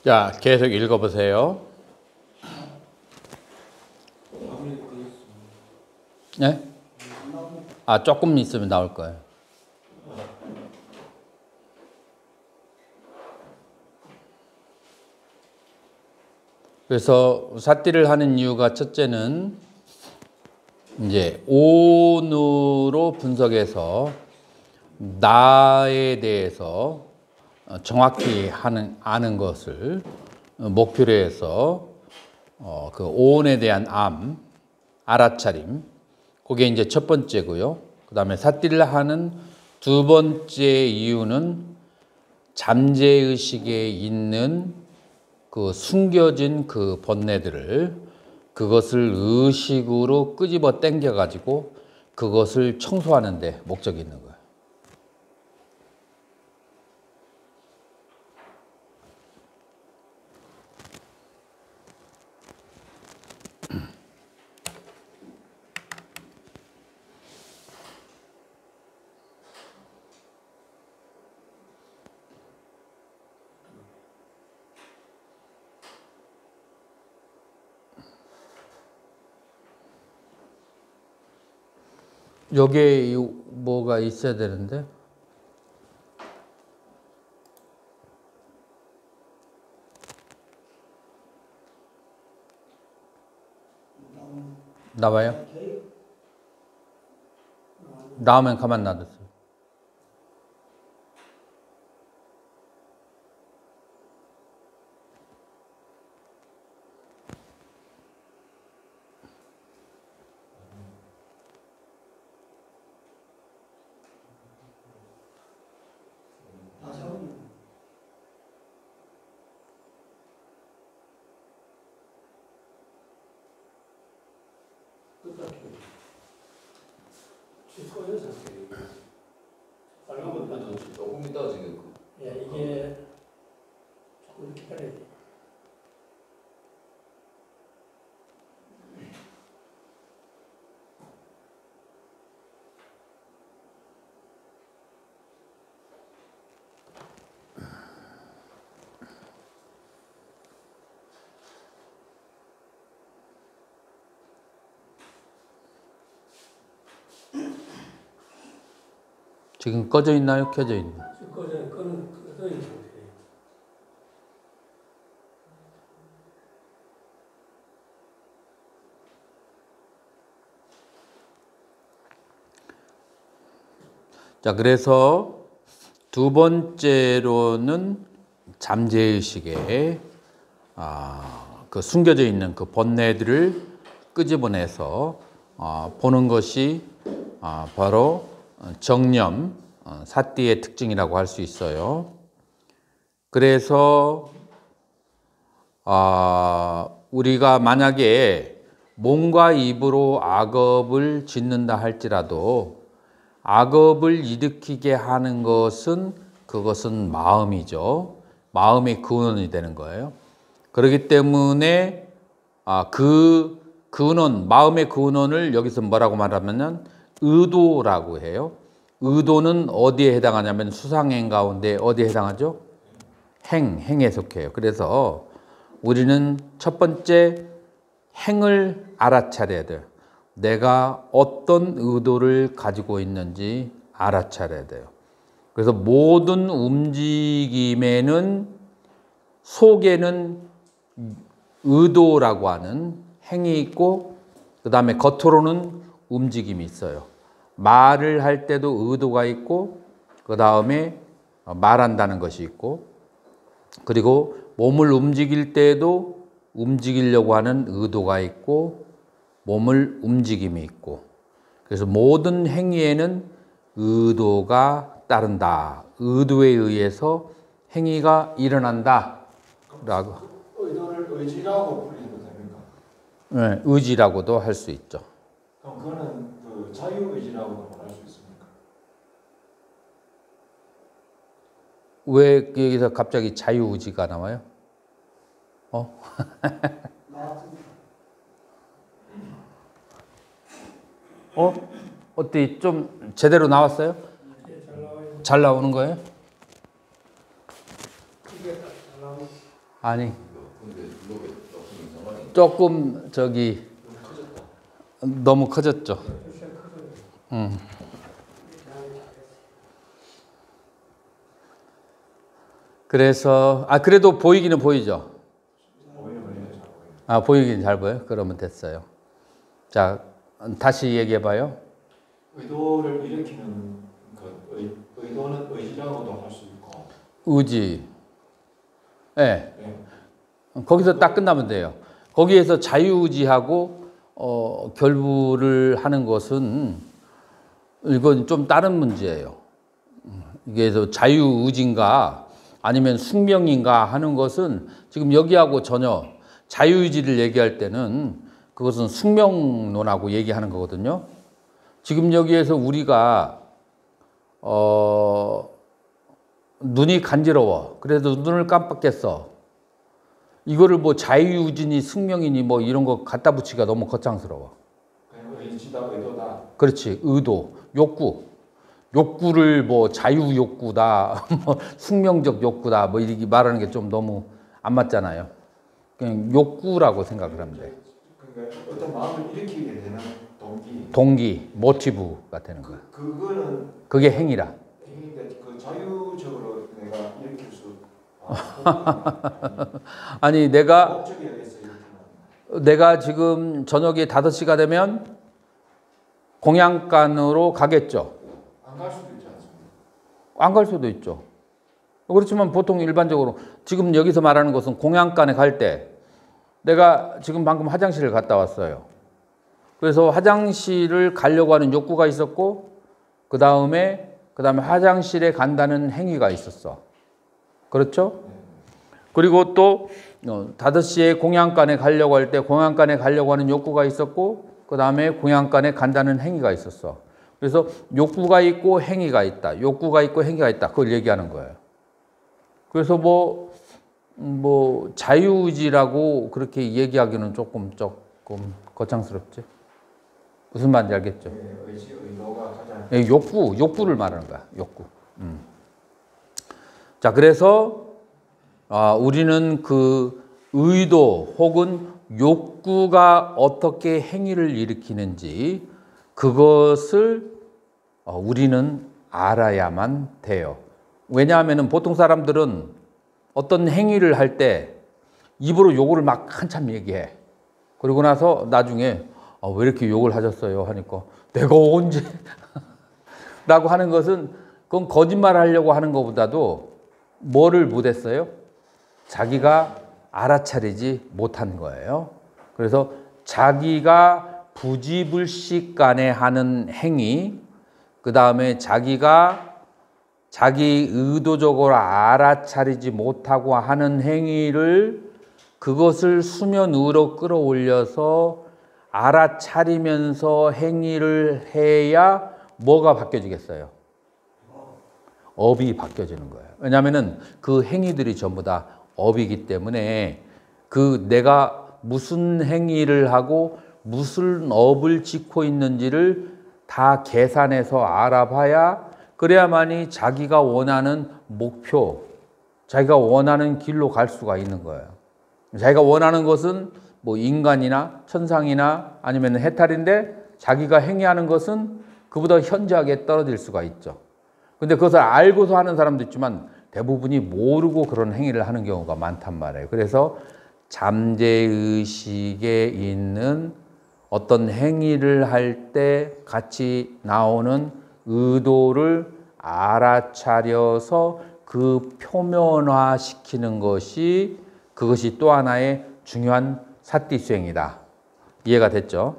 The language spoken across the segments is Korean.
자, 계속 읽어보세요. 네? 조금 있으면 나올 거예요. 그래서 삿띠를 하는 이유가 첫째는 이제 온으로 분석해서 나에 대해서 정확히 아는 것을 목표로 해서 그 오온에 대한 알아차림, 그게 이제 첫 번째고요. 그 다음에 삿띠를 하는 두 번째 이유는 잠재의식에 있는 그 숨겨진 그 번뇌들을 그것을 의식으로 끄집어 당겨 가지고 그것을 청소하는 데 목적이 있는 거예요. 여기에 뭐가 있어야 되는데? 나와요? 나오면 가만 놔두세요. 조금 있다가 지금 이게 조금 이렇게 빨리 지금 꺼져 있나요? 켜져 있나요? 꺼져 있는 상태예요. 자, 그래서 두 번째로는 잠재의식에 그 숨겨져 있는 그 번뇌들을 끄집어내서 보는 것이 바로 정념, 삿띠의 특징이라고 할 수 있어요. 그래서 우리가 만약에 몸과 입으로 악업을 짓는다 할지라도 악업을 일으키게 하는 것은 그것은 마음이죠. 마음의 근원이 되는 거예요. 그렇기 때문에 그 근원, 마음의 근원을 여기서 뭐라고 말하면 의도라고 해요. 의도는 어디에 해당하냐면 수상행 가운데 어디에 해당하죠? 행에 속해요. 그래서 우리는 첫 번째 행을 알아차려야 돼요. 내가 어떤 의도를 가지고 있는지 알아차려야 돼요. 그래서 모든 움직임에는 속에는 의도라고 하는 행이 있고 그 다음에 겉으로는 움직임이 있어요. 말을 할 때도 의도가 있고 그 다음에 말한다는 것이 있고 그리고 몸을 움직일 때도 움직이려고 하는 의도가 있고 몸을 움직임이 있고 그래서 모든 행위에는 의도가 따른다. 의도에 의해서 행위가 일어난다. 라고. 의도를 의지라고 불리는 됩니까? 네, 의지라고도 할 수 있죠. 그럼 그거는 그 자유의지라고도 말할 수 있습니까? 왜 여기서 갑자기 자유의지가 나와요? 어때? 좀 제대로 나왔어요? 잘 나와요. 잘 나오는 거예요? 이게 잘 나오고 아니 근데 블록에 조금 이상하네. 조금 저기 너무 커졌죠. 그래서 그래도 보이기는 보이죠. 보이긴 잘 보여요. 그러면 됐어요. 자, 다시 얘기해봐요. 의도를 일으키는 의도는 의지라고도 할 수 있고. 의지. 네. 네. 거기서 딱 끝나면 돼요. 거기에서 자유의지하고 결부를 하는 것은 이건 좀 다른 문제예요. 이게 자유의지인가 아니면 숙명인가 하는 것은 지금 여기하고 전혀 자유의지를 얘기할 때는 그것은 숙명론하고 얘기하는 거거든요. 지금 여기에서 우리가 눈이 간지러워. 그래도 눈을 깜빡했어. 이거를 뭐 자유의지니 숙명이니 뭐 이런 거 갖다 붙이기가 너무 거창스러워. 그냥 의지다, 의도다. 그렇지. 의도, 욕구를 뭐 자유욕구다, 뭐 숙명적 욕구다, 뭐 이렇게 말하는 게 좀 너무 안 맞잖아요. 그냥 욕구라고 생각을 하면 돼. 그러니까 어떤 마음을 일으키게 되는 동기, 모티브가 되는 거야. 그거는 그게 행위라. 행위인데 그 자유적으로 내가 일으킬 수. 아니 내가 목적에 의해서 일으키는. 내가 지금 저녁에 5시가 되면 공양간으로 가겠죠. 안 갈 수도 있지 않습니까? 안 갈 수도 있죠. 그렇지만 보통 일반적으로 지금 여기서 말하는 것은 공양간에 갈 때 내가 지금 방금 화장실을 갔다 왔어요. 그래서 화장실을 가려고 하는 욕구가 있었고 그 다음에 화장실에 간다는 행위가 있었어. 그렇죠? 그리고 또 5시에 공양간에 가려고 할 때 공양간에 가려고 하는 욕구가 있었고 그 다음에 공양간에 간다는 행위가 있었어. 그래서 욕구가 있고 행위가 있다. 욕구가 있고 행위가 있다. 그걸 얘기하는 거예요. 그래서 뭐 자유의지라고 그렇게 얘기하기는 조금 거창스럽지. 무슨 말인지 알겠죠? 네, 의도가 가장. 네, 욕구를 말하는 거야. 욕구. 자, 그래서 우리는 그 의도 혹은 욕구가 어떻게 행위를 일으키는지 그것을 우리는 알아야만 돼요. 왜냐하면 보통 사람들은 어떤 행위를 할 때 입으로 욕을 막 한참 얘기해. 그리고 나서 나중에 왜 이렇게 욕을 하셨어요? 하니까 내가 언제? 라고 하는 것은 그건 거짓말 하려고 하는 것보다도 뭐를 못했어요? 자기가 알아차리지 못한 거예요. 그래서 자기가 부지불식간에 하는 행위, 그 다음에 자기가 자기 의도적으로 알아차리지 못하고 하는 행위를 그것을 수면 위로 끌어올려서 알아차리면서 행위를 해야 뭐가 바뀌어지겠어요? 업이 바뀌어지는 거예요. 왜냐하면 그 행위들이 전부 다 업이기 때문에 그 내가 무슨 행위를 하고 무슨 업을 짓고 있는지를 다 계산해서 알아봐야 그래야만이 자기가 원하는 목표, 자기가 원하는 길로 갈 수가 있는 거예요. 자기가 원하는 것은 뭐 인간이나 천상이나 아니면 해탈인데 자기가 행위하는 것은 그보다 현저하게 떨어질 수가 있죠. 근데 그것을 알고서 하는 사람도 있지만 대부분이 모르고 그런 행위를 하는 경우가 많단 말이에요. 그래서 잠재의식에 있는 어떤 행위를 할 때 같이 나오는 의도를 알아차려서 그 표면화시키는 것이 그것이 또 하나의 중요한 사띠수행이다. 이해가 됐죠?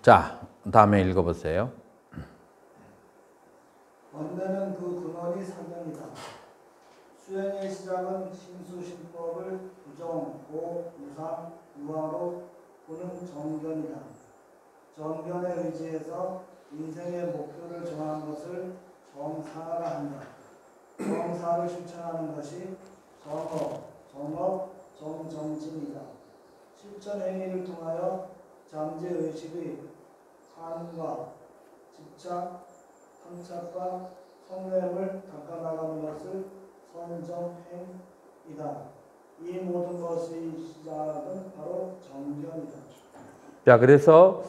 자, 다음에 읽어보세요. 원래는 그 근원이 사명이다. 수행의 시작은 심수심법을 부정, 고, 무상, 유화로 보는 정견이다. 정견에 의지해서 인생의 목표를 정하는 것을 정사라 한다. 정사를 실천하는 것이 정업, 정정진이다. 실천 행위를 통하여 잠재의식의 삶과 집착, 탐착과 성냄을 닦아나가는 것을 선정행이다. 이 모든 것의 시작은 바로 정견이다. 자, 그래서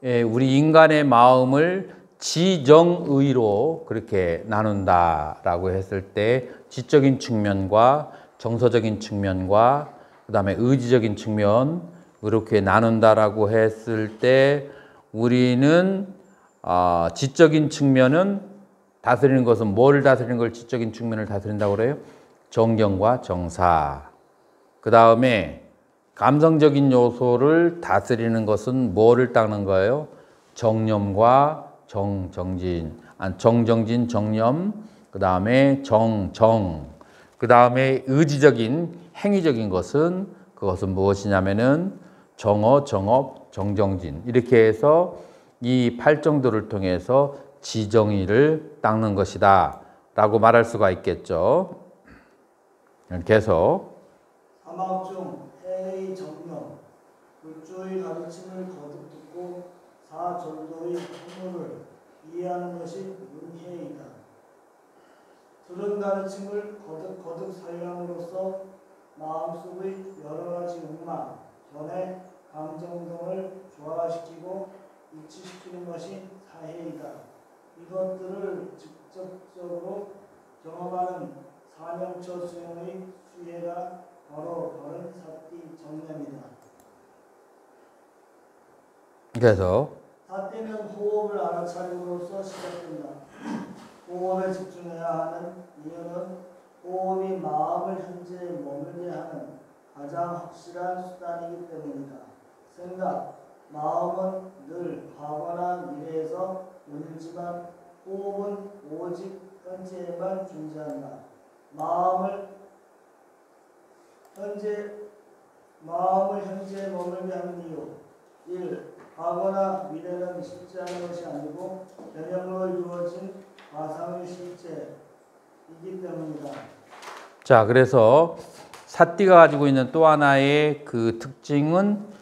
우리 인간의 마음을 지정의로 그렇게 나눈다라고 했을 때 지적인 측면과 정서적인 측면과 그다음에 의지적인 측면 이렇게 나눈다라고 했을 때 우리는 지적인 측면은 다스리는 것은 뭘 다스리는 걸 지적인 측면을 다스린다고 그래요? 정경과 정사. 그다음에 감성적인 요소를 다스리는 것은 뭐를 닦는 거예요? 정념과 정정진, 정정진, 정념, 그 다음에 정정, 그 다음에 의지적인, 행위적인 것은 그것은 무엇이냐면은 정어, 정업, 정정진 이렇게 해서 이 8정도를 통해서 지정의를 닦는 것이다 라고 말할 수가 있겠죠. 계속 사막 중 해의 정령, 불조의 가르침을 거듭 듣고 사절도의 풍물을 이해하는 것이 문해이다. 들은 가르침을 거듭 사용함으로써 마음속의 여러 가지 욕망, 견해, 감정 등을 조화시키고 일치시키는 것이 사해이다. 이것들을 직접적으로 경험하는 사명처 수행의 수혜가 바로 바른 사띠 정념이다. 그래서 사띠는 호흡을 알아차림으로써 시작된다. 호흡에 집중해야 하는 이유는 호흡이 마음을 현재에 머물게 하는 가장 확실한 수단이기 때문이다. 생각, 마음은 늘 과거나 미래에서 울지만 호흡은 오직 현재에만 존재한다. 마음을 현재에 머물게 하는 이유 1. 과거나 미래는 실제하는 것이 아니고 변형으로 이루어진 과상의 실제이기 때문이다. 자, 그래서 사띠가 가지고 있는 또 하나의 그 특징은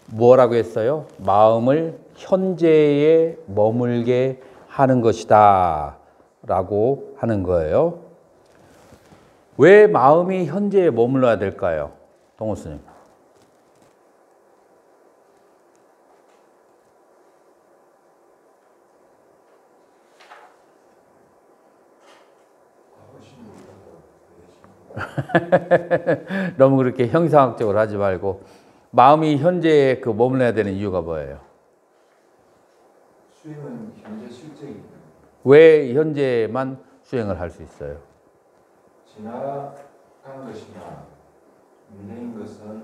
뭐라고 했어요? 마음을 현재에 머물게 하는 것이다 라고 하는 거예요. 왜 마음이 현재에 머물러야 될까요? 동호 스님. 너무 그렇게 형상학적으로 하지 말고 마음이 현재에 그 머물러야 되는 이유가 뭐예요? 수행은 현재 실제이기 때문에 왜 현재만 수행을 할 수 있어요? 지나간 것이나 미래인 것은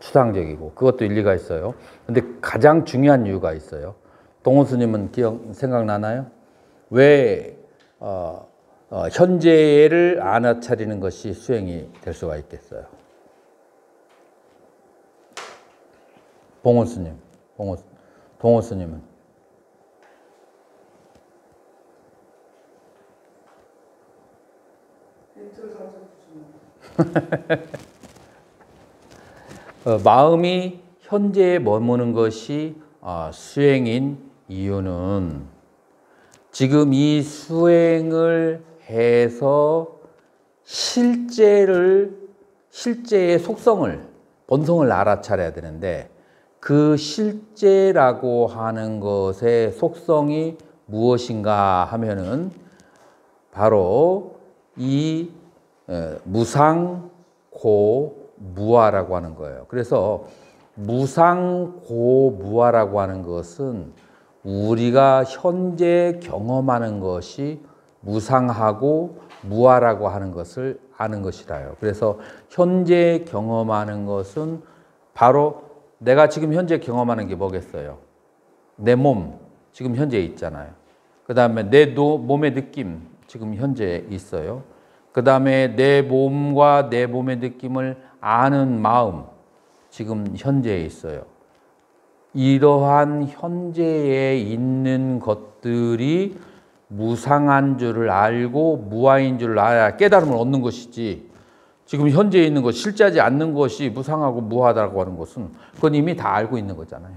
추상적이고 그것도 일리가 있어요. 근데 가장 중요한 이유가 있어요. 동호 스님은 생각나나요? 왜 현재를 알아차리는 것이 수행이 될 수가 있겠어요? 봉호 스님, 동호 스님은 힌트를 살짝 주시면 마음이 현재에 머무는 것이 수행인 이유는 지금 이 수행을 해서 실제의 속성을, 본성을 알아차려야 되는데 그 실제라고 하는 것의 속성이 무엇인가 하면은 바로 이 무상고무아라고 하는 거예요. 그래서 무상고무아라고 하는 것은 우리가 현재 경험하는 것이 무상하고 무아라고 하는 것을 아는 것이라요. 그래서 현재 경험하는 것은 바로 내가 지금 현재 경험하는 게 뭐겠어요? 내 몸, 지금 현재 있잖아요. 그 다음에 내 몸의 느낌, 지금 현재 있어요. 그 다음에 내 몸과 내 몸의 느낌을 아는 마음, 지금 현재에 있어요. 이러한 현재에 있는 것들이 무상한 줄을 알고 무아인 줄을 알아야 깨달음을 얻는 것이지, 지금 현재에 있는 것, 실제하지 않는 것이 무상하고 무하다고 하는 것은 그건 이미 다 알고 있는 거잖아요.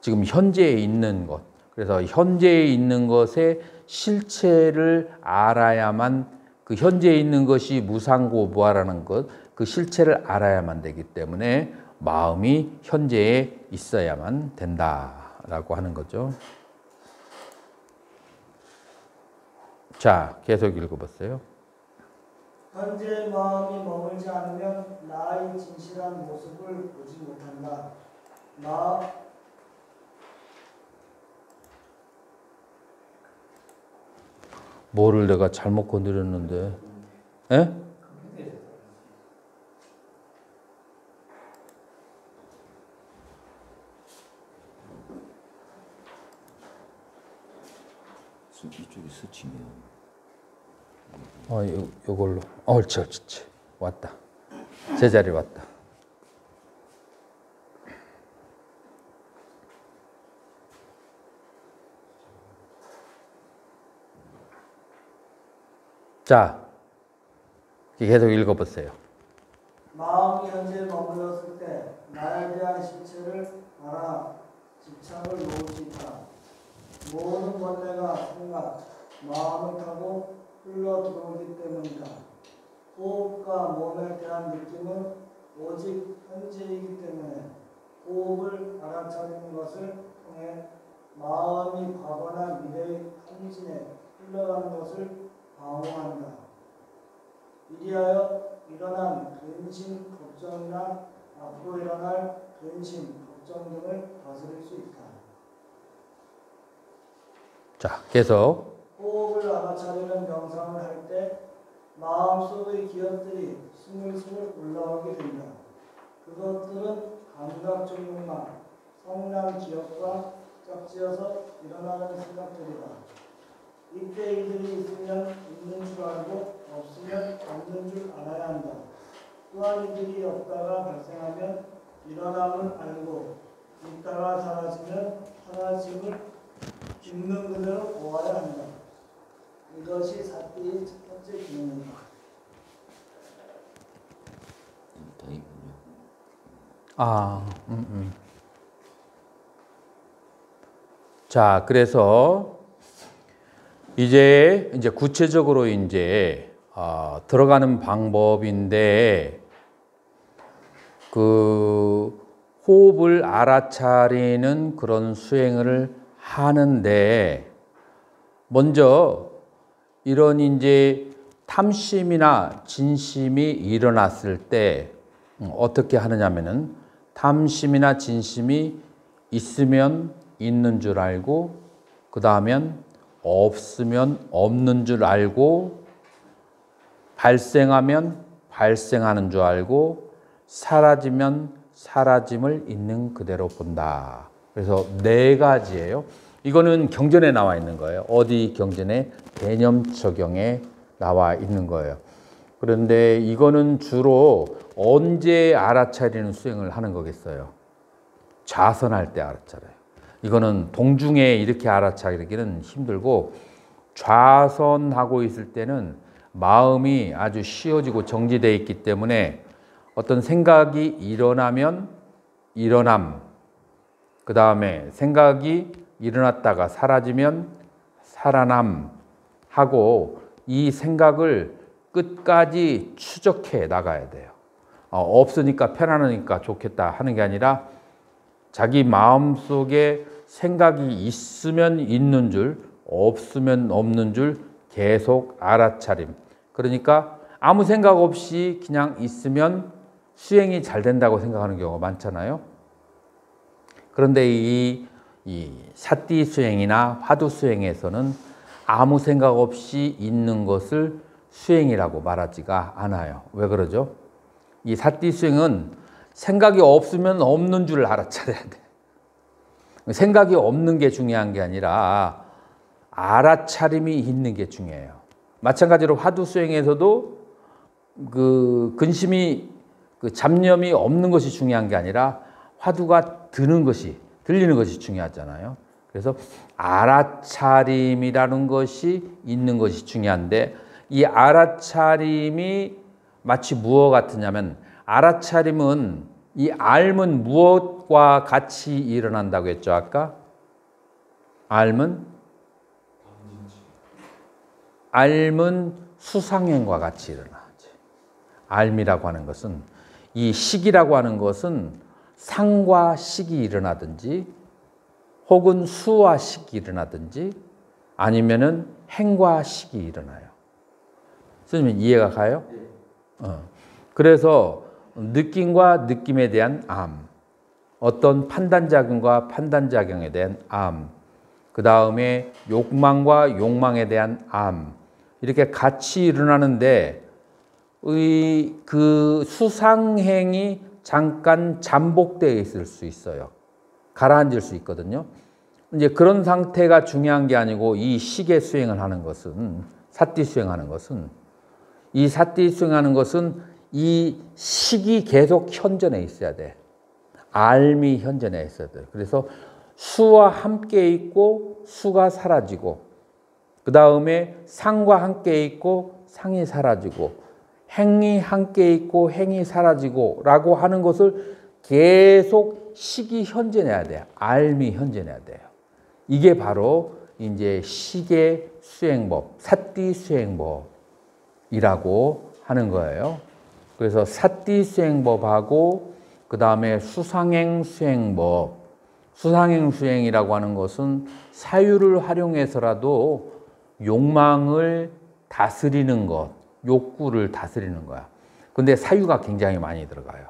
지금 현재에 있는 것. 그래서 현재에 있는 것에 실체를 알아야만 그 현재 있는 것이 무상고무하라는 것, 그 실체를 알아야만 되기 때문에 마음이 현재에 있어야만 된다라고 하는 거죠. 자, 계속 읽어보세요. 현재 마음이 머물지 않으면 나의 진실한 모습을 보지 못한다. 뭐를 내가 잘못 건드렸는데? 에? 이쪽이 스치네요. 요걸로. 옳지. 왔다. 제자리 왔다. 자, 계속 읽어보세요. 마음이 현재 머물렀을 때 나에 대한 실체를 알아 집착을 놓을 수 있다. 모든 번뇌가 생각, 마음을 타고 흘러 들어오기 때문이다. 호흡과 몸에 대한 느낌은 오직 현재이기 때문에 호흡을 알아차리는 것을 통해 마음이 과거나 미래의 행진에 흘러가는 것을 방어한다. 이리하여 일어난 근심, 걱정이나 앞으로 일어날 근심, 걱정 등을 다스릴 수 있다. 자, 계속. 호흡을 알아차리는 명상을 할 때 마음속의 기억들이 스물스물 올라오게 된다. 그것들은 감각적 욕망, 성난 기억과 짝지어서 일어나는 생각들이다. 이때 이들이 있으면 있는 줄 알고 없으면 없는 줄 알아야 한다. 또한 이들이 없다가 발생하면 일어남을 알고 있다가 사라지면 사라짐을 있는 그대로 보아야 한다. 이것이 사띠의 첫 번째 기능이다. 다행이군요. 자, 그래서 이제 구체적으로 들어가는 방법인데, 그 호흡을 알아차리는 그런 수행을 하는데, 먼저 이런 탐심이나 진심이 일어났을 때 어떻게 하느냐면은, 탐심이나 진심이 있으면 있는 줄 알고, 그 다음엔 없으면 없는 줄 알고, 발생하면 발생하는 줄 알고, 사라지면 사라짐을 있는 그대로 본다. 그래서 4가지예요. 이거는 경전에 나와 있는 거예요. 어디 경전에? 개념처경에 나와 있는 거예요. 그런데 이거는 주로 언제 알아차리는 수행을 하는 거겠어요? 좌선할 때 알아차려요. 이거는 동중에 이렇게 알아차리기는 힘들고, 좌선하고 있을 때는 마음이 아주 쉬워지고 정지되어 있기 때문에 어떤 생각이 일어나면 일어남, 그 다음에 생각이 일어났다가 사라지면 살아남 하고, 이 생각을 끝까지 추적해 나가야 돼요. 없으니까 편안하니까 좋겠다 하는 게 아니라 자기 마음속에 생각이 있으면 있는 줄, 없으면 없는 줄 계속 알아차림. 그러니까 아무 생각 없이 그냥 있으면 수행이 잘 된다고 생각하는 경우가 많잖아요. 그런데 이 사띠 수행이나 화두 수행에서는 아무 생각 없이 있는 것을 수행이라고 말하지가 않아요. 왜 그러죠? 이 사띠 수행은 생각이 없으면 없는 줄 알아차려야 돼. 생각이 없는 게 중요한 게 아니라 알아차림이 있는 게 중요해요. 마찬가지로 화두 수행에서도 그 근심이, 그 잡념이 없는 것이 중요한 게 아니라 화두가 들리는 것이 중요하잖아요. 그래서 알아차림이라는 것이 있는 것이 중요한데, 이 알아차림이 마치 무엇 같으냐면, 알아차림은, 이 알은 무엇과 같이 일어난다고 했죠, 아까? 알은 앓은 수상행과 같이 일어나지. 앓이라고 하는 것은 이 식이라고 하는 것은 상과 식이 일어나든지 혹은 수와 식이 일어나든지 아니면은 행과 식이 일어나요. 선생님 이해가 가요? 그래서 느낌과 느낌에 대한 암, 어떤 판단작용과 판단작용에 대한 암, 그 다음에 욕망과 욕망에 대한 암, 이렇게 같이 일어나는데 그 수상행이 잠깐 잠복되어 있을 수 있어요. 가라앉을 수 있거든요. 이제 그런 상태가 중요한 게 아니고 이 식의 수행을 하는 것은 사띠 수행하는 것은 이 사띠 수행하는 것은 이 식이 계속 현존해 있어야 돼. 앓이 현존해 있어야 돼. 그래서 수와 함께 있고 수가 사라지고 그 다음에 상과 함께 있고 상이 사라지고 행이 함께 있고 행이 사라지고 라고 하는 것을 계속 식이 현존해야 돼요. 앓이 현존해야 돼요. 이게 바로 이제 식의 수행법, 사띠 수행법이라고 하는 거예요. 그래서 사띠 수행법하고 그 다음에 수상행 수행법, 수상행 수행이라고 하는 것은 사유를 활용해서라도 욕망을 다스리는 것, 욕구를 다스리는 거야. 근데 사유가 굉장히 많이 들어가요.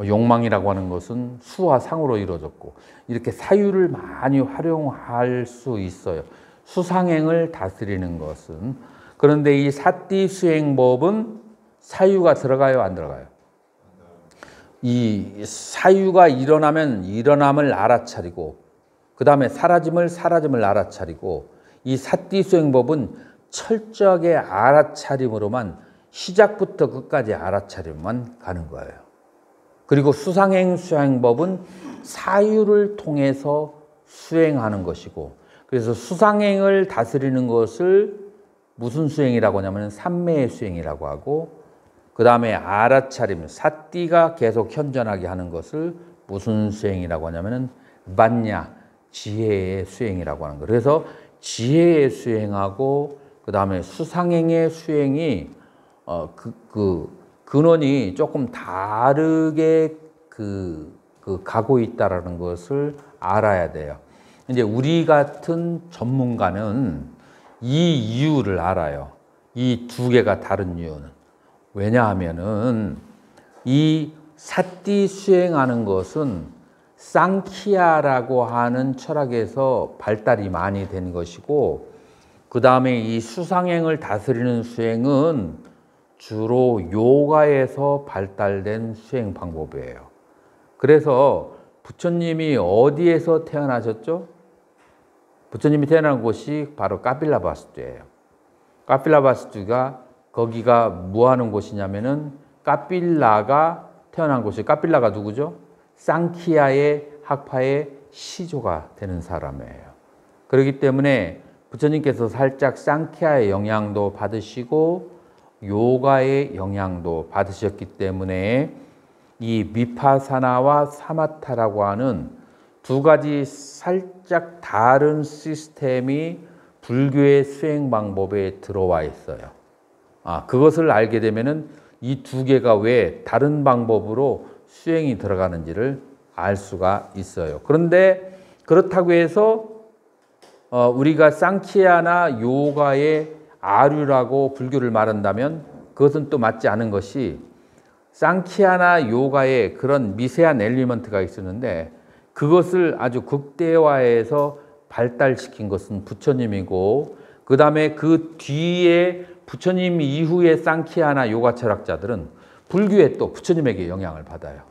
욕망이라고 하는 것은 수와 상으로 이루어졌고 이렇게 사유를 많이 활용할 수 있어요. 수상행을 다스리는 것은. 그런데 이 사띠 수행법은 사유가 들어가요, 안 들어가요? 이 사유가 일어나면 일어남을 알아차리고 그 다음에 사라짐을 알아차리고 이 사띠 수행법은 철저하게 알아차림으로만 시작부터 끝까지 알아차림만 가는 거예요. 그리고 수상행 수행법은 사유를 통해서 수행하는 것이고 그래서 수상행을 다스리는 것을 무슨 수행이라고 하냐면 삼매의 수행이라고 하고 그 다음에 알아차림, 사띠가 계속 현존하게 하는 것을 무슨 수행이라고 하냐면 반야, 지혜의 수행이라고 하는 거예요. 그래서 지혜의 수행하고 그 다음에 수상행의 수행이 근원이 조금 다르게 가고 있다라는 것을 알아야 돼요. 이제 우리 같은 전문가는 이 이유를 알아요. 이 두 개가 다른 이유는. 왜냐하면은 이 사띠 수행하는 것은 쌍키아라고 하는 철학에서 발달이 많이 된 것이고 그 다음에 이 수상행을 다스리는 수행은 주로 요가에서 발달된 수행 방법이에요. 그래서 부처님이 어디에서 태어나셨죠? 부처님이 태어난 곳이 바로 까필라바스투예요. 까필라바스투가 거기가 뭐 하는 곳이냐면은 까필라가 태어난 곳이 까필라가 누구죠? 쌍키아의 학파의 시조가 되는 사람이에요. 그렇기 때문에 부처님께서 살짝 쌍키아의 영향도 받으시고 요가의 영향도 받으셨기 때문에 이 미파사나와 사마타라고 하는 두 가지 살짝 다른 시스템이 불교의 수행 방법에 들어와 있어요. 그것을 알게 되면은 이 두 개가 왜 다른 방법으로 수행이 들어가는지를 알 수가 있어요. 그런데 그렇다고 해서 우리가 쌍키아나 요가의 아류라고 불교를 말한다면 그것은 또 맞지 않은 것이 쌍키아나 요가에 그런 미세한 엘리먼트가 있었는데 그것을 아주 극대화해서 발달시킨 것은 부처님이고 그 다음에 그 뒤에 부처님 이후의 쌍키아나 요가 철학자들은 불교에 또 부처님에게 영향을 받아요.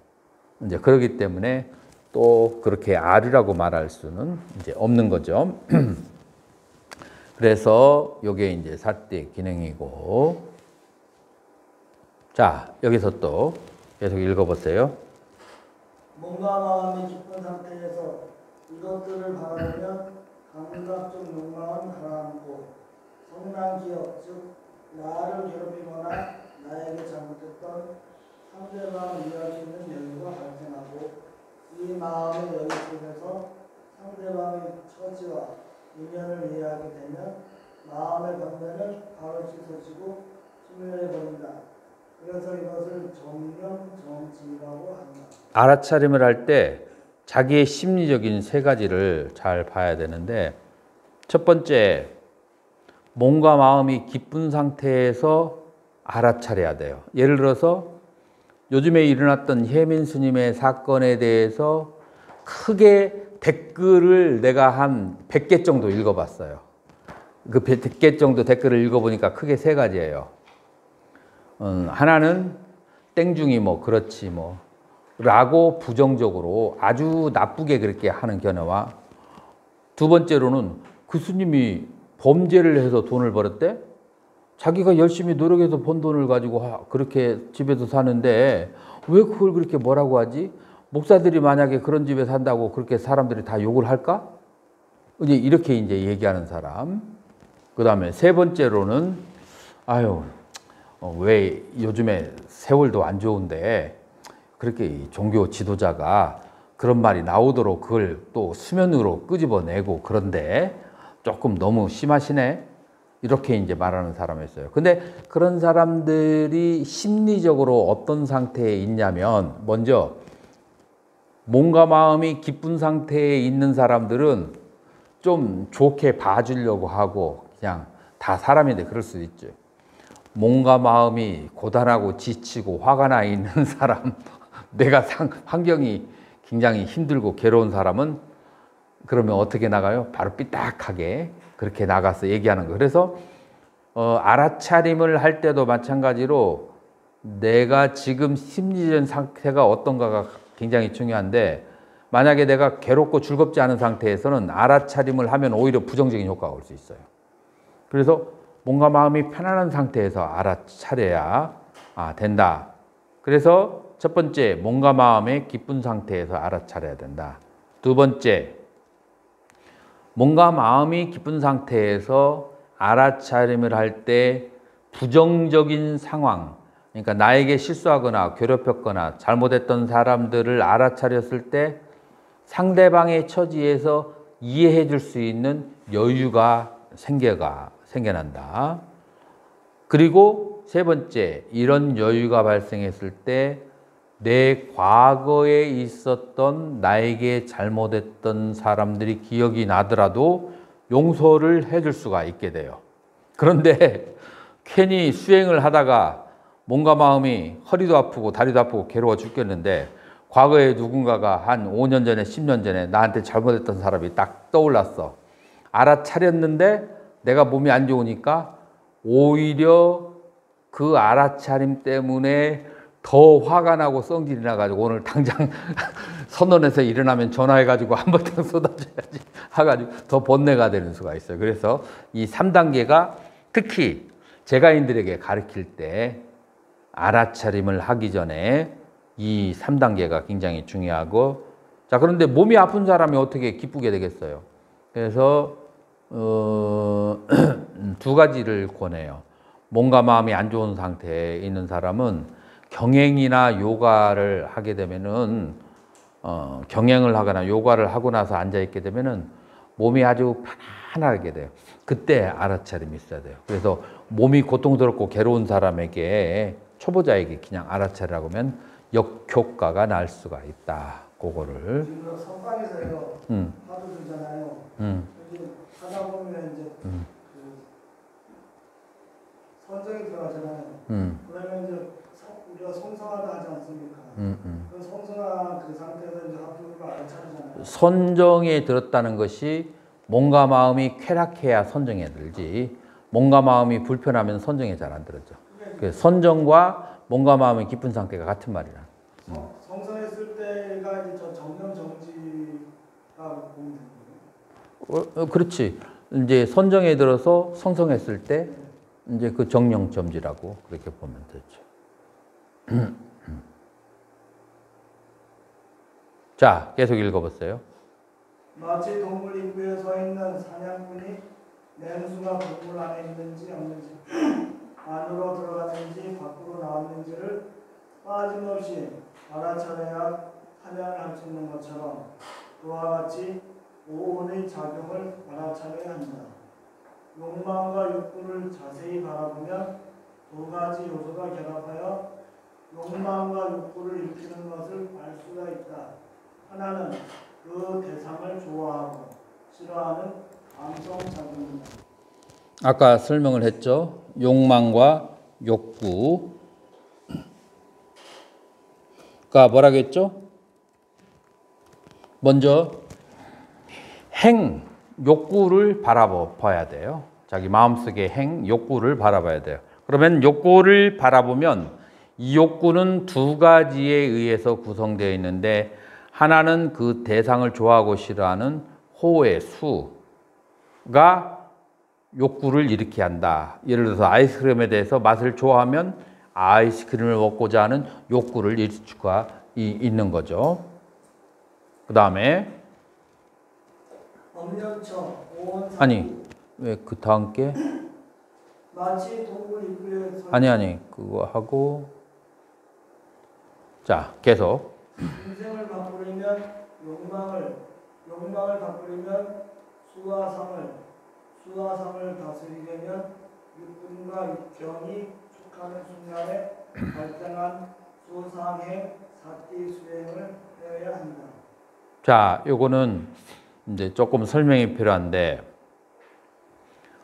이제 그렇기 때문에 또 그렇게 아류라고 말할 수는 이제 없는 거죠. 그래서 요게 이제 사띠 기능이고 자 여기서 또 계속 읽어보세요. 몸과 마음이 기쁜 상태에서 이것들을 바라보면 감각적 욕망은 가라앉고 성난 기억 즉 나를 괴롭히거나 나에게 잘못했던 상대방을 이해할 수 있는 여유가 발생하고 이 마음의 여유 속에서 상대방의 처지와 인연을 이해하게 되면 마음 다음에 건네는 바로 씻어지고 심려해버린다. 그래서 이것을 정령정지라고 한다. 알아차림을 할 때 자기의 심리적인 세 가지를 잘 봐야 되는데, 첫 번째, 몸과 마음이 기쁜 상태에서 알아차려야 돼요. 예를 들어서 요즘에 일어났던 혜민 스님의 사건에 대해서 크게 댓글을 내가 한 100개 정도 읽어봤어요. 그 100개 정도 댓글을 읽어보니까 크게 세 가지예요. 하나는 땡중이 뭐 그렇지 뭐 라고 부정적으로 아주 나쁘게 그렇게 하는 견해와, 두 번째로는 그 스님이 범죄를 해서 돈을 벌었대? 자기가 열심히 노력해서 번 돈을 가지고 그렇게 집에서 사는데 왜 그걸 그렇게 뭐라고 하지? 목사들이 만약에 그런 집에 산다고 그렇게 사람들이 다 욕을 할까? 이렇게 이제 얘기하는 사람. 그 다음에 세 번째로는 아유, 왜 요즘에 세월도 안 좋은데 그렇게 종교 지도자가 그런 말이 나오도록 그걸 또 수면으로 끄집어내고 그런데 조금 너무 심하시네? 이렇게 이제 말하는 사람이 있어요. 근데 그런 사람들이 심리적으로 어떤 상태에 있냐면, 먼저 몸과 마음이 기쁜 상태에 있는 사람들은 좀 좋게 봐주려고 하고 그냥 다 사람인데 그럴 수 있죠. 몸과 마음이 고단하고 지치고 화가 나 있는 사람, 내가 환경이 굉장히 힘들고 괴로운 사람은 그러면 어떻게 나가요? 바로 삐딱하게 그렇게 나가서 얘기하는 거. 그래서 알아차림을 할 때도 마찬가지로 내가 지금 심리적인 상태가 어떤가가 굉장히 중요한데, 만약에 내가 괴롭고 즐겁지 않은 상태에서는 알아차림을 하면 오히려 부정적인 효과가 올 수 있어요. 그래서 몸과 마음이 편안한 상태에서 알아차려야 된다. 그래서 첫 번째, 몸과 마음의 기쁜 상태에서 알아차려야 된다. 두 번째, 몸과 마음이 기쁜 상태에서 알아차림을 할 때 부정적인 상황, 그러니까 나에게 실수하거나 괴롭혔거나 잘못했던 사람들을 알아차렸을 때 상대방의 처지에서 이해해 줄 수 있는 여유가 생겨난다. 그리고 세 번째, 이런 여유가 발생했을 때 내 과거에 있었던 나에게 잘못했던 사람들이 기억이 나더라도 용서를 해줄 수가 있게 돼요. 그런데 괜히 수행을 하다가 몸과 마음이 허리도 아프고 다리도 아프고 괴로워 죽겠는데, 과거에 누군가가 한 5년 전에 10년 전에 나한테 잘못했던 사람이 딱 떠올랐어. 알아차렸는데 내가 몸이 안 좋으니까 오히려 그 알아차림 때문에 더 화가 나고 성질이 나가지고 오늘 당장 선언해서 일어나면 전화해가지고 한 번 더 쏟아줘야지 해가지고 더 번뇌가 되는 수가 있어요. 그래서 이 3단계가 특히 제가인들에게 가르칠 때 알아차림을 하기 전에 이 3단계가 굉장히 중요하고, 자, 그런데 몸이 아픈 사람이 어떻게 기쁘게 되겠어요? 그래서 두 가지를 권해요. 몸과 마음이 안 좋은 상태에 있는 사람은 경행이나 요가를 하게 되면은 경행을 하거나 요가를 하고 나서 앉아 있게 되면은 몸이 아주 편안하게 돼요. 그때 알아차림이 있어야 돼요. 그래서 몸이 고통스럽고 괴로운 사람에게, 초보자에게 그냥 알아차리라고 하면 역효과가 날 수가 있다. 그거를. 지금 선방에서요 화두 들잖아요. 여기 하다 보면 이제 그 선정이 들어가잖아요. 그러면 이제 우리가 성성화도 하지 않습니까? 그 성성화 그 상태에서 이제 화두를 알아차리잖아요. 선정에 들었다는 것이 몸과 마음이 쾌락해야 선정에 들지, 몸과 마음이 불편하면 선정에 잘 안 들었죠. 그 선정과 몸과 마음의 기쁜 상태가 같은 말이라. 성성했을 때가 이제 저 정령정지가 보면 되는 거예요. 그렇지. 이제 선정에 들어서 성성했을 때 이제 그 정령점지라고 그렇게 보면 되죠. 자, 계속 읽어보세요. 마치 동물 입구에 서 있는 사냥꾼이 냉수가 동물 안에 있는지 없는지, 안으로 들어갔는지 밖으로 나왔는지를 빠짐없이 알아차려야 사냥을 할 수 있는 것처럼, 그와 같이 오온의 작용을 알아차려야 한다. 욕망과 욕구를 자세히 바라보면 두 가지 요소가 결합하여 욕망과 욕구를 일으키는 것을 알 수가 있다. 하나는 그 대상을 좋아하고 싫어하는 감성작용이다. 아까 설명을 했죠. 욕망과 욕구. 가 뭐라겠죠? 먼저 욕구를 바라봐야 돼요. 자기 마음속의 욕구를 바라봐야 돼요. 그러면 욕구를 바라보면 이 욕구는 두 가지에 의해서 구성되어 있는데 하나는 그 대상을 좋아하고 싫어하는 호의 수가 욕구를 일으키게 한다. 예를 들어서 아이스크림에 대해서 맛을 좋아하면 아이스크림을 먹고자 하는 욕구를 일으킬 수가 있는 거죠. 그 다음에 엄연처 아니 왜 그 다음 게 마치 동굴 입구에 서 아니 그거 하고 자 계속 인생을 바꾸려면 욕망을 바꾸려면 수화상을 다스리려면 육군과 육경이 촉하는 순간에 발생한 수상행 사띠 수행을 해야 한다. 자 요거는 이제 조금 설명이 필요한데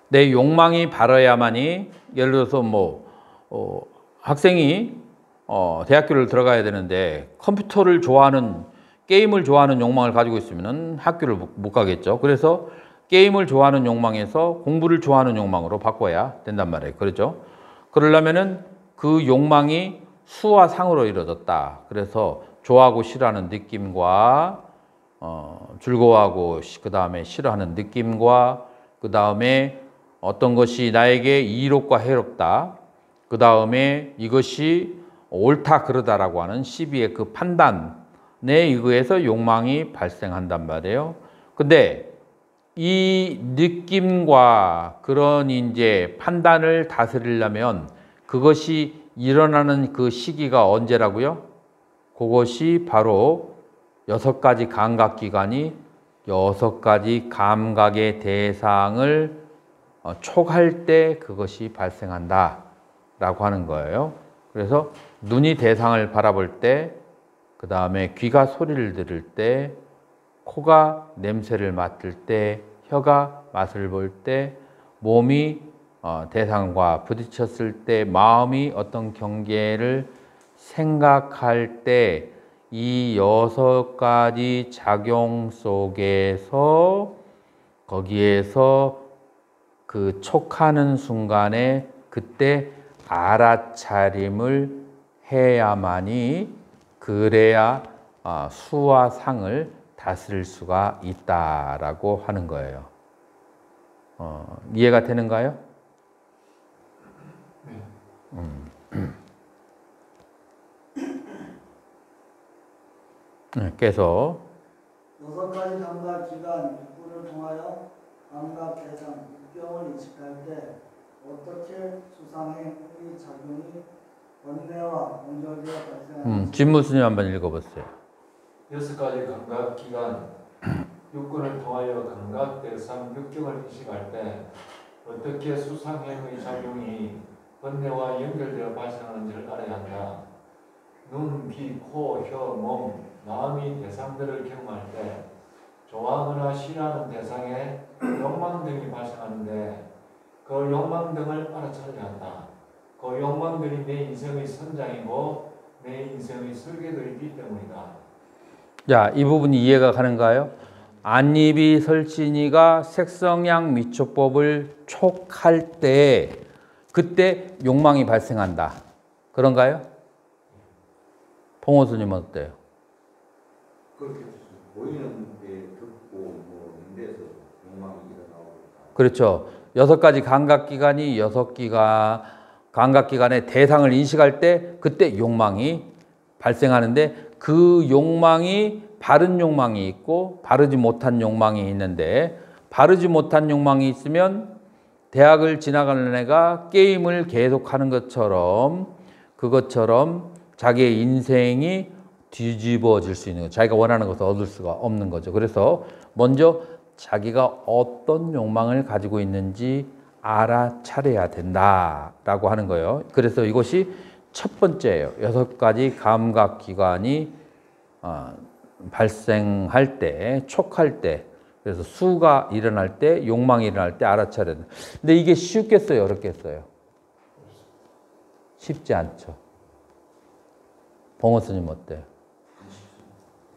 내 욕망이 바라야만이 예를 들어서 학생이 대학교를 들어가야 되는데 컴퓨터를 좋아하는 게임을 좋아하는 욕망을 가지고 있으면 학교를 못 가겠죠. 그래서 게임을 좋아하는 욕망에서 공부를 좋아하는 욕망으로 바꿔야 된단 말이에요. 그렇죠? 그러려면은 그 욕망이 수와 상으로 이루어졌다. 그래서 좋아하고 싫어하는 느낌과 즐거워하고 그 다음에 싫어하는 느낌과 그 다음에 어떤 것이 나에게 이롭과 해롭다. 그 다음에 이것이 옳다 그러다라고 하는 시비의 그 판단에 의해서 욕망이 발생한단 말이에요. 근데 이 느낌과 그런 이제 판단을 다스리려면 그것이 일어나는 그 시기가 언제라고요? 그것이 바로 6가지 감각기관이 6가지 감각의 대상을 촉할 때 그것이 발생한다 라고 하는 거예요. 그래서 눈이 대상을 바라볼 때, 그 다음에 귀가 소리를 들을 때, 코가 냄새를 맡을 때, 혀가 맛을 볼 때, 몸이 대상과 부딪혔을 때, 마음이 어떤 경계를 생각할 때, 이 6가지 작용 속에서 거기에서 그 촉하는 순간에 그때 알아차림을 해야만이 그래야 수와 상을 다스릴 수가 있다라고 하는 거예요. 이해가 되는가요? 계속 6가지 감각 기관 육구를 통하여 감각 대상 육경을 인식할 때 어떻게 수상행의 작용이 번뇌와 연결되어 발생하는지 진무스님 한번 읽어보세요. 6가지 감각기관 육군을 통하여 감각 대상 육경을 인식할 때 어떻게 수상행의 작용이 번뇌와 연결되어 발생하는지를 알아야 한다. 눈, 귀, 코, 혀, 몸, 마음이 대상들을 경험할 때 좋아하거나 싫어하는 대상에 욕망 등이 발생하는데 그 욕망 등을 알아차려야 한다. 그 욕망들이 내 인생의 선장이고 내 인생의 설계도이기 때문이다. 자, 이 부분이 이해가 가는가요? 안입이 설진이가 색성향 미초법을 촉할 때 그때 욕망이 발생한다. 그런가요? 봉호수님 어때요? 그렇게 보이는 게 듣고 인데서 욕망이 일어나고 그렇죠. 6가지 감각기관이 6기가 감각기관의 대상을 인식할 때 그때 욕망이 발생하는데 그 욕망이 바른 욕망이 있고 바르지 못한 욕망이 있는데 바르지 못한 욕망이 있으면 대학을 지나가는 애가 게임을 계속하는 것처럼 그것처럼 자기의 인생이 뒤집어질 수 있는 거죠. 자기가 원하는 것을 얻을 수가 없는 거죠. 그래서 먼저 자기가 어떤 욕망을 가지고 있는지 알아차려야 된다라고 하는 거예요. 그래서 이것이 첫 번째예요. 6가지 감각기관이 발생할 때, 촉할 때, 그래서 수가 일어날 때, 욕망이 일어날 때 알아차려야 된다. 근데 이게 쉽겠어요? 어렵겠어요? 쉽지 않죠. 봉호 스님 어때요?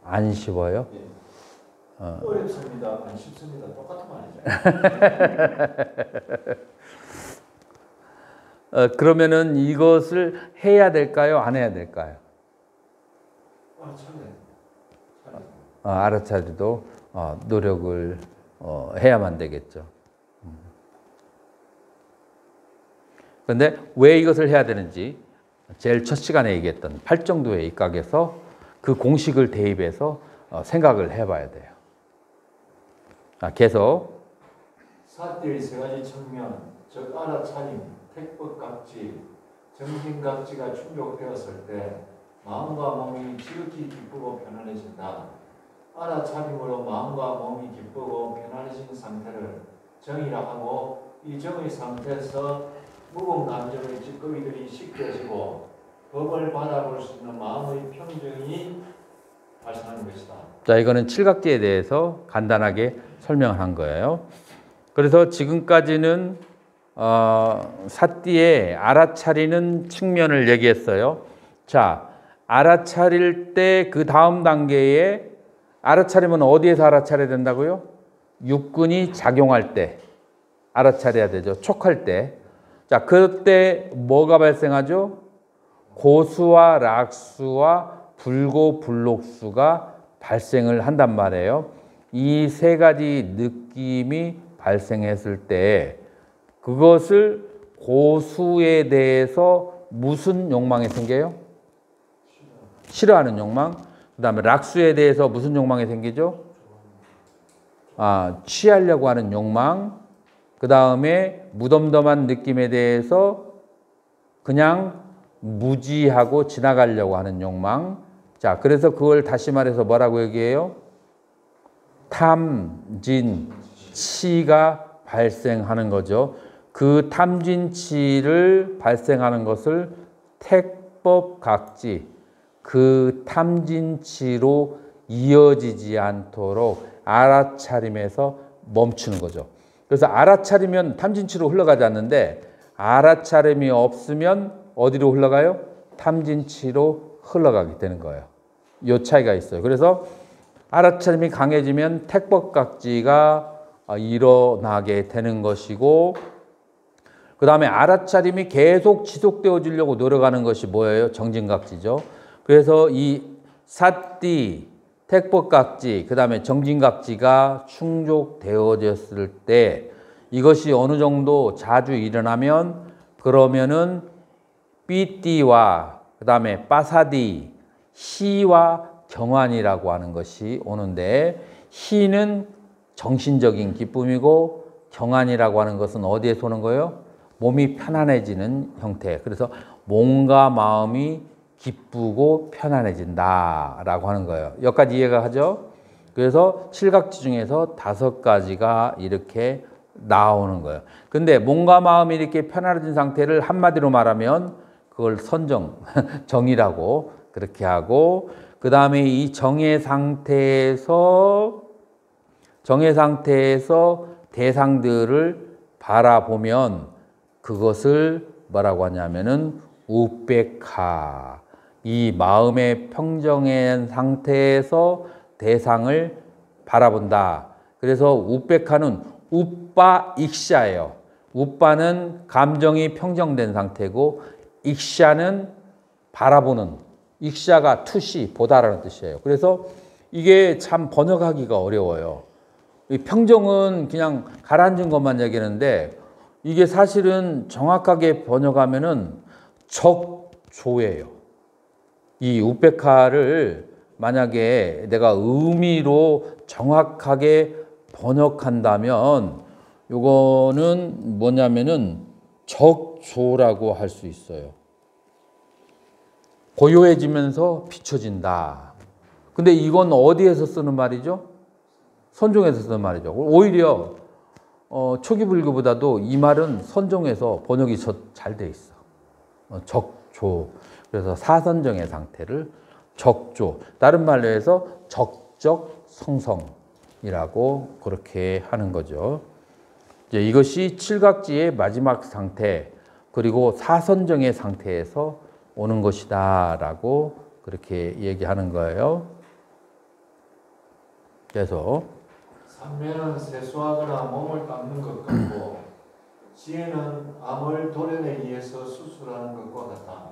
안 쉬워요? 어렵습니다. 안 쉽습니다. 똑같은 말이죠. 그러면은 이것을 해야 될까요? 안 해야 될까요? 알아차리도 노력을 해야만 되겠죠. 그런데 왜 이것을 해야 되는지 제일 첫 시간에 얘기했던 팔정도의 입각에서 그 공식을 대입해서 생각을 해봐야 돼요. 계속 사띠의 세 가지 측면, 즉 알아차림, 택법각지, 정신각지가 충족되었을 때 마음과 몸이 지극히 기쁘고 편안해진다. 알아차림으로 마음과 몸이 기쁘고 편안해진 상태를 정이라 하고, 이 정의 상태에서 무거운 감정의 찌꺼기들이 씻겨지고 법을 바라볼 수 있는 마음의 평정이 발생하는 것이다. 자, 이거는 칠각지에 대해서 간단하게 설명한 거예요. 그래서 지금까지는 사띠의 알아차리는 측면을 얘기했어요. 자, 알아차릴 때 그 다음 단계에 알아차리면 어디에서 알아차려야 된다고요? 육근이 작용할 때 알아차려야 되죠. 촉할 때. 자, 그때 뭐가 발생하죠? 고수와 락수와 불고 불록수가 발생을 한단 말이에요. 이 세 가지 느낌이 발생했을 때 그것을 고수에 대해서 무슨 욕망이 생겨요? 싫어하는 욕망. 그 다음에 락수에 대해서 무슨 욕망이 생기죠? 취하려고 하는 욕망. 그 다음에 무덤덤한 느낌에 대해서 그냥 무지하고 지나가려고 하는 욕망. 자, 그래서 그걸 다시 말해서 뭐라고 얘기해요? 탐진치가 발생하는 거죠. 그 탐진치를 발생하는 것을 택법각지, 그 탐진치로 이어지지 않도록 알아차림에서 멈추는 거죠. 그래서 알아차리면 탐진치로 흘러가지 않는데 알아차림이 없으면 어디로 흘러가요? 탐진치로 흘러가게 되는 거예요. 이 차이가 있어요. 그래서 알아차림이 강해지면 택법각지가 일어나게 되는 것이고, 그 다음에 알아차림이 계속 지속되어지려고 노력하는 것이 뭐예요? 정진각지죠. 그래서 이 사띠, 택법각지, 그 다음에 정진각지가 충족되어졌을 때 이것이 어느 정도 자주 일어나면 그러면은 삐띠와 그 다음에 빠사디, 희와 경환이라고 하는 것이 오는데, 희는 정신적인 기쁨이고 경환이라고 하는 것은 어디에서 오는 거예요? 몸이 편안해지는 형태. 그래서 몸과 마음이 기쁘고 편안해진다라고 하는 거예요. 여기까지 이해가 하죠? 그래서 칠각지 중에서 5가지가 이렇게 나오는 거예요. 근데 몸과 마음이 이렇게 편안해진 상태를 한마디로 말하면 그걸 선정, 정이라고 그렇게 하고, 그 다음에 이 정의 상태에서 대상들을 바라보면 그것을 뭐라고 하냐면은 우백하, 이 마음의 평정한 상태에서 대상을 바라본다. 그래서 우백하는 우빠 익샤예요. 우빠는 감정이 평정된 상태고, 익샤는 바라보는, 익샤가 투시, 보다라는 뜻이에요. 그래서 이게 참 번역하기가 어려워요. 이 평정은 그냥 가라앉은 것만 얘기하는데 이게 사실은 정확하게 번역하면은 적조예요. 이 우백카를 만약에 내가 의미로 정확하게 번역한다면 요거는 뭐냐면은 적조라고 할 수 있어요. 고요해지면서 비춰진다. 근데 이건 어디에서 쓰는 말이죠? 선종에서 쓰는 말이죠. 오히려 초기 불교보다도 이 말은 선종에서 번역이 잘 돼 있어. 적조. 그래서 사선정의 상태를 적조. 다른 말로 해서 적적 성성이라고 그렇게 하는 거죠. 이제 이것이 칠각지의 마지막 상태, 그리고 사선정의 상태에서 오는 것이다라고 그렇게 얘기하는 거예요. 그래서 삼매는 세수하거나 몸을 닦는 것 같고 지혜는 암을 도련에 의해서 수술하는 것과 같다.